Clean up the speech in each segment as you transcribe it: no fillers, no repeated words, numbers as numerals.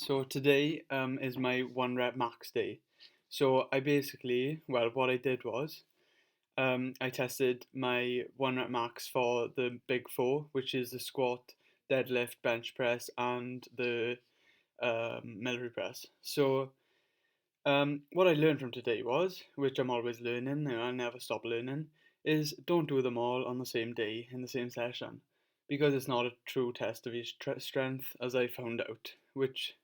So today is my one rep max day. So I basically, well, what I did was I tested my one rep max for the big four, which is the squat, deadlift, bench press, and the military press. So what I learned from today was, which I'm always learning, I never stop learning, is don't do them all on the same day in the same session, because it's not a true test of your strength, as I found out, which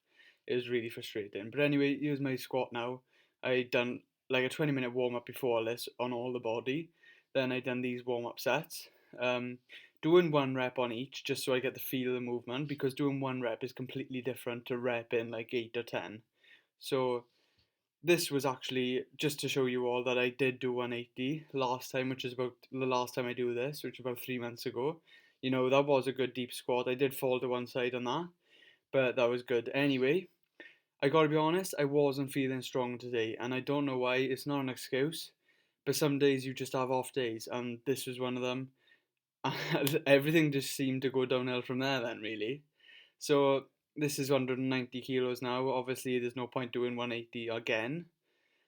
is really frustrating. But anyway, here's my squat now. I done like a 20-minute warm up before this on all the body. Then I done these warm up sets. Um, Doing one rep on each just so I get the feel of the movement, because doing one rep is completely different to repping like 8 or 10. So this was actually just to show you all that I did do 180 last time, which is about the last time I do this, which was about 3 months ago. That was a good deep squat. I did fall to one side on that, but that was good. Anyway, I gotta be honest, I wasn't feeling strong today, and I don't know why. It's not an excuse, but some days you just have off days, and this was one of them. Everything just seemed to go downhill from there then, really. So this is 190 kilos now. Obviously, there's no point doing 180 again.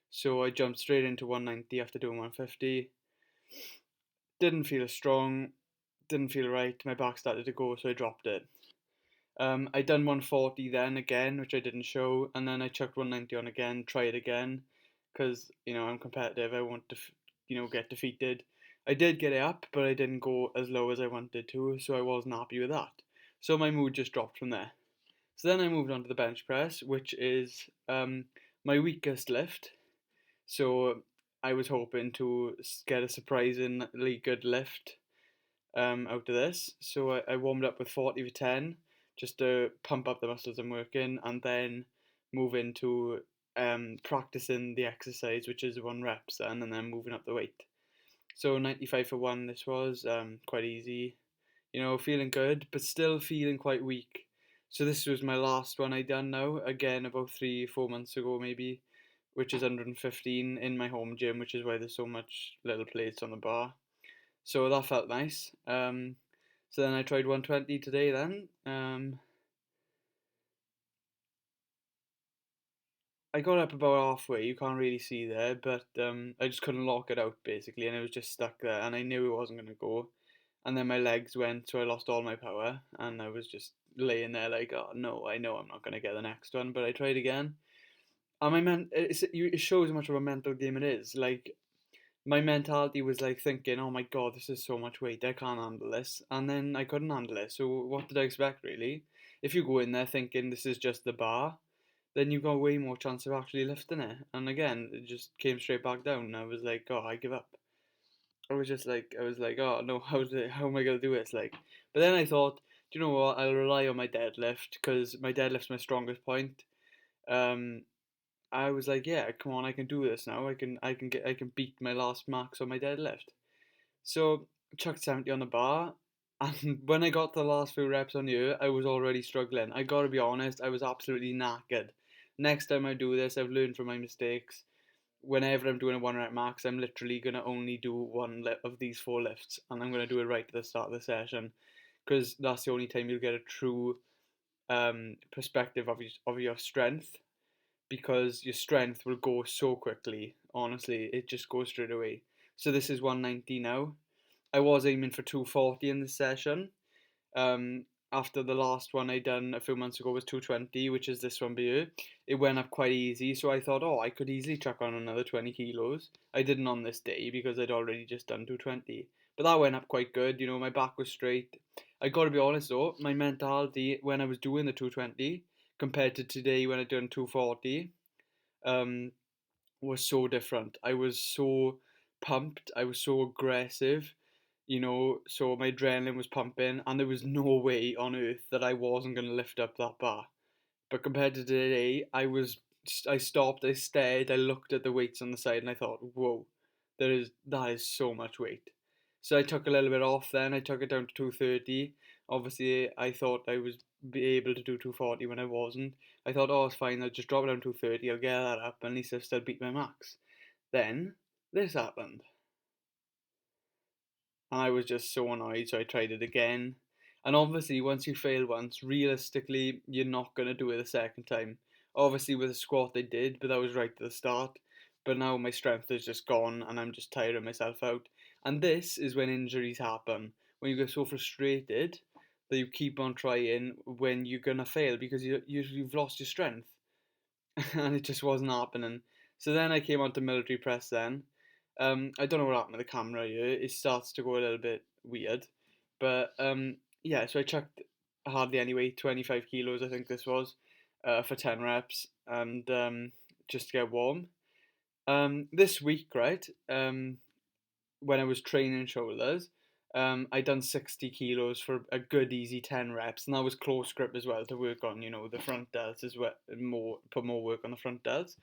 So I jumped straight into 190 after doing 150. Didn't feel strong, didn't feel right. My back started to go, so I dropped it. I done 140 then again, which I didn't show, and then I chucked 190 on again, try it again, because I'm competitive. I want to get defeated. I did get it up, but I didn't go as low as I wanted to, so I wasn't happy with that. So my mood just dropped from there. So then I moved on to the bench press, which is my weakest lift. So I was hoping to get a surprisingly good lift out of this. So I warmed up with 40 for 10 just to pump up the muscles I'm working, and then move into practicing the exercise, which is one reps, and then moving up the weight. So 95 for 1, this was quite easy, feeling good, but still feeling quite weak. So this was my last one I done now, again about 3-4 months ago maybe, which is 115 in my home gym, which is why there's so much little plates on the bar. So that felt nice. So then I tried 120 today then. I got up about halfway, you can't really see there, but I just couldn't lock it out basically, and it was just stuck there, and I knew it wasn't going to go. And then my legs went, so I lost all my power, and I was just laying there like, oh no, I know I'm not going to get the next one, but I tried again. And it shows how much of a mental game it is. Like, my mentality was like thinking, oh my god, this is so much weight, I can't handle this. And then I couldn't handle it. So what did I expect, really? If you go in there thinking this is just the bar, then you've got way more chance of actually lifting it. And again, it just came straight back down. And I was like, oh, I give up. I was like, oh no, how am I gonna do this? Like, but then I thought, do you know what? I'll rely on my deadlift, because my deadlift's my strongest point. Um, I was like, yeah, come on, I can do this now. I can beat my last max on my deadlift. So chucked 70 on the bar, and when I got the last few reps on here, I was already struggling. I gotta be honest, I was absolutely knackered. Next time I do this, I've learned from my mistakes. Whenever I'm doing a one rep max, I'm literally gonna only do one of these four lifts, and I'm gonna do it right at the start of the session, because that's the only time you'll get a true perspective of your strength, because your strength will go so quickly. Honestly, it just goes straight away. So this is 190 now. I was aiming for 240 in this session. After the last one I done a few months ago was 220, which is this one here. It went up quite easy, so I thought, oh, I could easily chuck on another 20 kilos. I didn't on this day because I'd already just done 220. But that went up quite good, my back was straight. I gotta be honest though, my mentality when I was doing the 220 compared to today when I done 240, um, was so different. I was so pumped. I was so aggressive. So my adrenaline was pumping, and there was no way on earth that I wasn't going to lift up that bar. But compared to today, I stopped, I stared, I looked at the weights on the side, and I thought, whoa, that is so much weight. So I took a little bit off then, I took it down to 230. Obviously, I thought I was be able to do 240 when I wasn't. I thought, oh, it's fine, I'll just drop it down to 230, I'll get that up, and at least I've still beat my max. Then, this happened. And I was just so annoyed, so I tried it again. And obviously, once you fail once, realistically, you're not going to do it the second time. Obviously, with a squat, I did, but that was right at the start. But now my strength is just gone, and I'm just tiring myself out. And this is when injuries happen. When you get so frustrated that you keep on trying when you're going to fail because you've lost your strength. And it just wasn't happening. So then I came on to military press then. I don't know what happened to the camera here. It starts to go a little bit weird. But yeah, so I chucked hardly any weight, 25 kilos I think this was, for 10 reps and just to get warm. This week, right, when I was training shoulders, I done 60 kilos for a good easy 10 reps, and that was close grip as well to work on, the front delts as well, put more work on the front delts.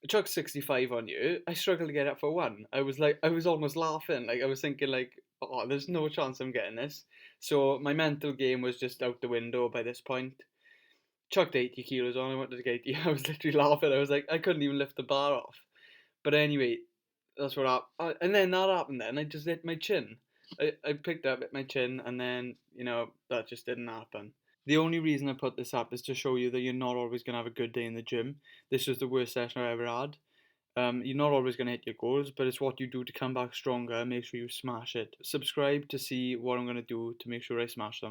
I chucked 65 on you. I struggled to get up for one. I was almost laughing. Like I was thinking, like, oh, there's no chance I'm getting this. So my mental game was just out the window by this point. Chucked 80 kilos on. I wanted to get 80. I was literally laughing. I was like, I couldn't even lift the bar off. But anyway, that's what happened. And then that happened. Then I just hit my chin. I picked up at my chin, and then that just didn't happen. The only reason I put this up is to show you that you're not always gonna have a good day in the gym. This was the worst session I ever had. You're not always gonna hit your goals, but it's what you do to come back stronger. Make sure you smash it. Subscribe to see what I'm gonna do to make sure I smash them.